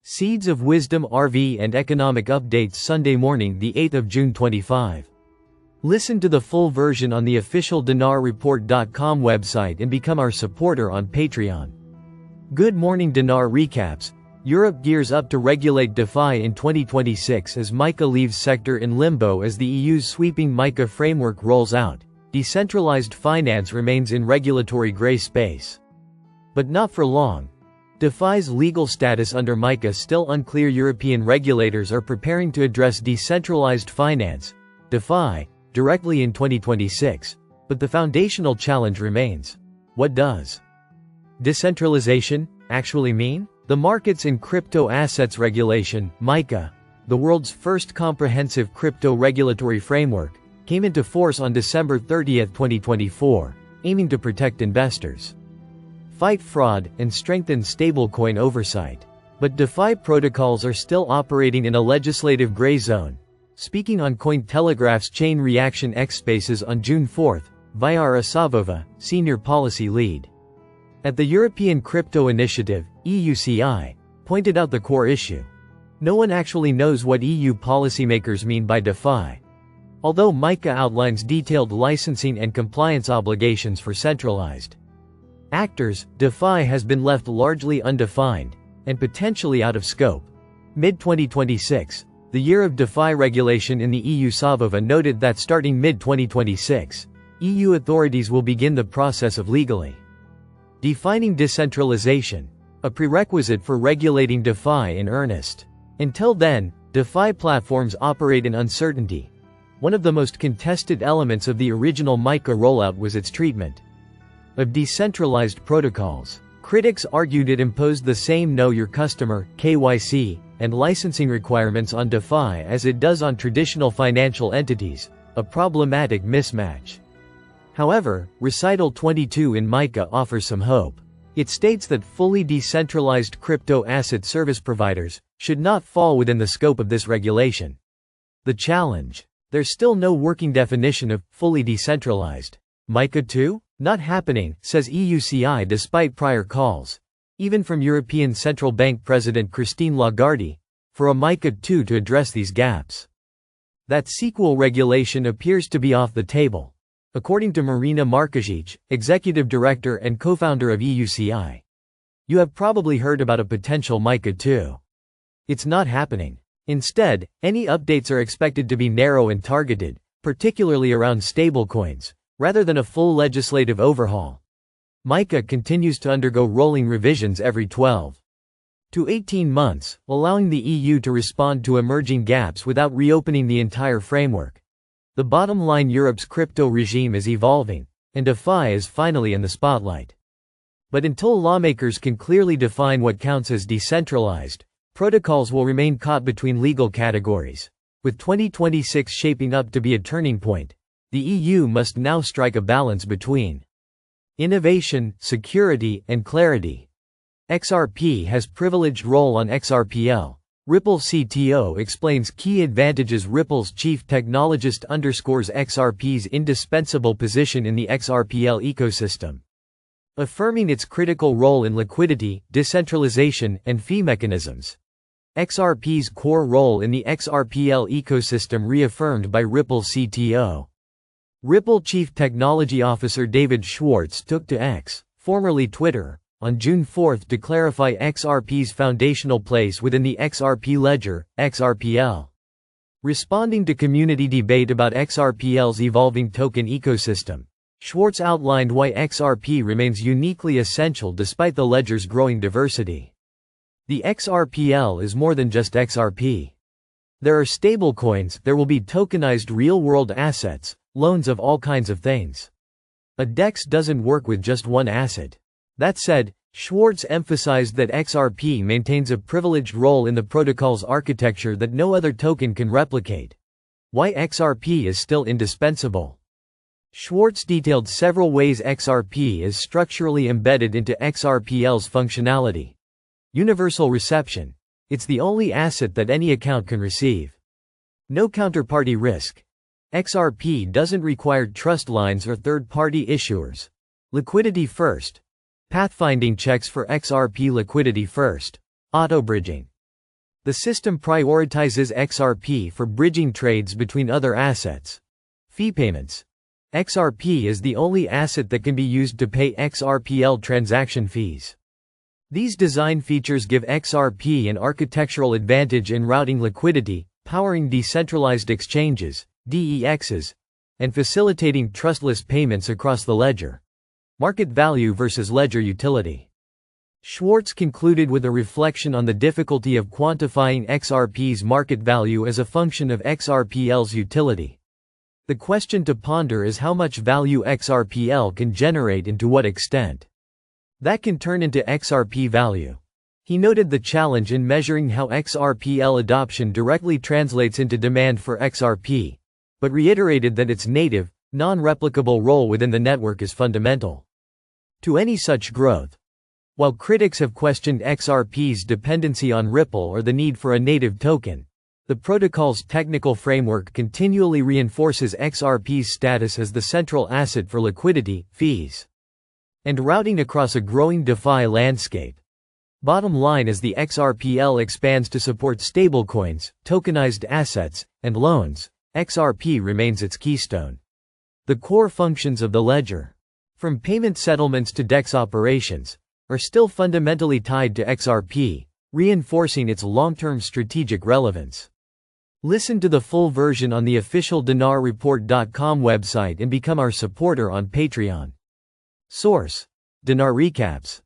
Seeds of Wisdom RV and Economic Updates Sunday morning the 8th of June 25. Listen to the full version on the official dinarreport.com website and become our supporter on Patreon. Good morning Dinar recaps. Europe gears up to regulate DeFi in 2026 as MiCA leaves sector in limbo as the EU's sweeping MiCA framework rolls out. Decentralized finance remains in regulatory gray space. But not for long. DeFi's legal status under MiCA still unclear. European regulators are preparing to address decentralized finance, DeFi, directly in 2026, but the foundational challenge remains. What does decentralization actually mean? The Markets in Crypto Assets Regulation, MiCA, the world's first comprehensive crypto regulatory framework, came into force on December 30, 2024, aiming to protect investors, fight fraud, and strengthen stablecoin oversight. But DeFi protocols are still operating in a legislative gray zone. Speaking on Cointelegraph's Chain Reaction X Spaces on June 4, Vyara Savova, senior policy lead at the European Crypto Initiative, EUCI, pointed out the core issue. No one actually knows what EU policymakers mean by DeFi. Although MiCA outlines detailed licensing and compliance obligations for centralized actors, DeFi has been left largely undefined, and potentially out of scope. Mid-2026, the year of DeFi regulation in the EU. Savova noted that starting mid-2026, EU authorities will begin the process of legally defining decentralization, a prerequisite for regulating DeFi in earnest. Until then, DeFi platforms operate in uncertainty. One of the most contested elements of the original MiCA rollout was its treatment of decentralized protocols. Critics argued it imposed the same Know Your Customer (KYC) and licensing requirements on DeFi as it does on traditional financial entities, a problematic mismatch. However, Recital 22 in MiCA offers some hope. It states that fully decentralized crypto asset service providers should not fall within the scope of this regulation. The challenge: there's still no working definition of fully decentralized. MiCA 2? Not happening, says EUCI despite prior calls, even from European Central Bank President Christine Lagarde, for a MiCA 2 to address these gaps. That sequel regulation appears to be off the table, according to Marina Markazic, executive director and co-founder of EUCI. You have probably heard about a potential MiCA 2. It's not happening. Instead, any updates are expected to be narrow and targeted, particularly around stablecoins, rather than a full legislative overhaul. MiCA continues to undergo rolling revisions every 12 to 18 months, allowing the EU to respond to emerging gaps without reopening the entire framework. The bottom line: Europe's crypto regime is evolving, and DeFi is finally in the spotlight. But until lawmakers can clearly define what counts as decentralized, protocols will remain caught between legal categories. With 2026 shaping up to be a turning point, the EU must now strike a balance between innovation, security, and clarity. XRP has privileged role on XRPL. Ripple CTO explains key advantages. Ripple's chief technologist underscores XRP's indispensable position in the XRPL ecosystem, affirming its critical role in liquidity, decentralization, and fee mechanisms. XRP's core role in the XRPL ecosystem reaffirmed by Ripple CTO. Ripple Chief Technology Officer David Schwartz took to X, formerly Twitter, on June 4 to clarify XRP's foundational place within the XRP ledger, XRPL. Responding to community debate about XRPL's evolving token ecosystem, Schwartz outlined why XRP remains uniquely essential despite the ledger's growing diversity. The XRPL is more than just XRP. There are stablecoins, there will be tokenized real-world assets, loans of all kinds of things. A DEX doesn't work with just one asset. That said, Schwartz emphasized that XRP maintains a privileged role in the protocol's architecture that no other token can replicate. Why XRP is still indispensable. Schwartz detailed several ways XRP is structurally embedded into XRPL's functionality. Universal reception. It's the only asset that any account can receive. No counterparty risk. XRP doesn't require trust lines or third-party issuers. Liquidity first. Pathfinding checks for XRP liquidity first. Auto-bridging. The system prioritizes XRP for bridging trades between other assets. Fee payments. XRP is the only asset that can be used to pay XRPL transaction fees. These design features give XRP an architectural advantage in routing liquidity, powering decentralized exchanges, DEXs, and facilitating trustless payments across the ledger. Market value versus ledger utility. Schwartz concluded with a reflection on the difficulty of quantifying XRP's market value as a function of XRPL's utility. The question to ponder is how much value XRPL can generate and to what extent that can turn into XRP value. He noted the challenge in measuring how XRPL adoption directly translates into demand for XRP, but reiterated that its native, non-replicable role within the network is fundamental to any such growth. While critics have questioned XRP's dependency on Ripple or the need for a native token, the protocol's technical framework continually reinforces XRP's status as the central asset for liquidity, fees, and routing across a growing DeFi landscape. Bottom line, as the XRPL expands to support stablecoins, tokenized assets, and loans, XRP remains its keystone. The core functions of the ledger, from payment settlements to DEX operations, are still fundamentally tied to XRP, reinforcing its long-term strategic relevance. Listen to the full version on the official dinarreport.com website and become our supporter on Patreon. Source: Dinar Recaps.